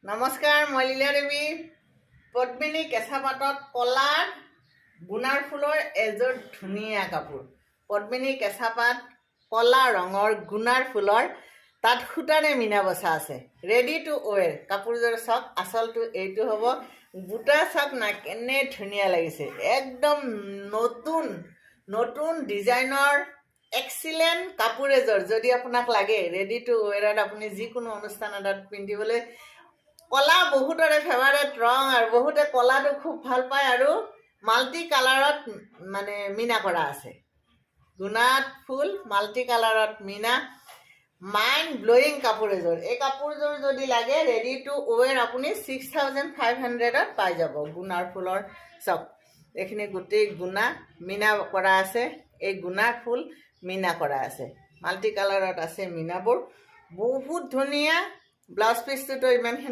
নমস্কাৰ, মই লীলা দেৱী। পদ্মিনী কেঁচা পাতত কলাৰ গুণাৰ ফুলৰ এযোৰ ধুনীয়া কাপোৰ। পদ্মিনী কেঁচা পাত কলা ৰঙৰ গুণাৰ ফুলৰ তাত সূতাৰে মীনা বচা আছে। ৰেডি টু ৱেৰ কাপোৰযোৰ চাওক। আচলটো এইটো হ'ব। বুটা চাওক না, কেনে ধুনীয়া লাগিছে। একদম নতুন নতুন ডিজাইনৰ এক্সিলেণ্ট কাপোৰ এযোৰ যদি আপোনাক লাগে, ৰেডি টু ৱেৰত আপুনি যিকোনো অনুষ্ঠান এটাত পিন্ধিবলৈ। কলা বহুতৰে ফেভাৰেট ৰং আৰু বহুতে কলাটো খুব ভাল পায় আৰু মাল্টি কালাৰত মানে মীনা কৰা আছে। গুণাত ফুল মাল্টি কালাৰত মীনা, মাইণ্ড ব্লয়িং কাপোৰ এযোৰ। এই কাপোৰযোৰ যদি লাগে, ৰেডি টু ৱেৰ আপুনি 6500ত পাই যাব। গুণাৰ ফুলৰ চাওক, এইখিনি গোটেই গুণা মীনা কৰা আছে। এই গুণাৰ ফুল মীনা কৰা আছে, মাল্টি কালাৰত আছে মীনাবোৰ। বহুত ধুনীয়া। ব্লাউজ পিচটোতো ইমান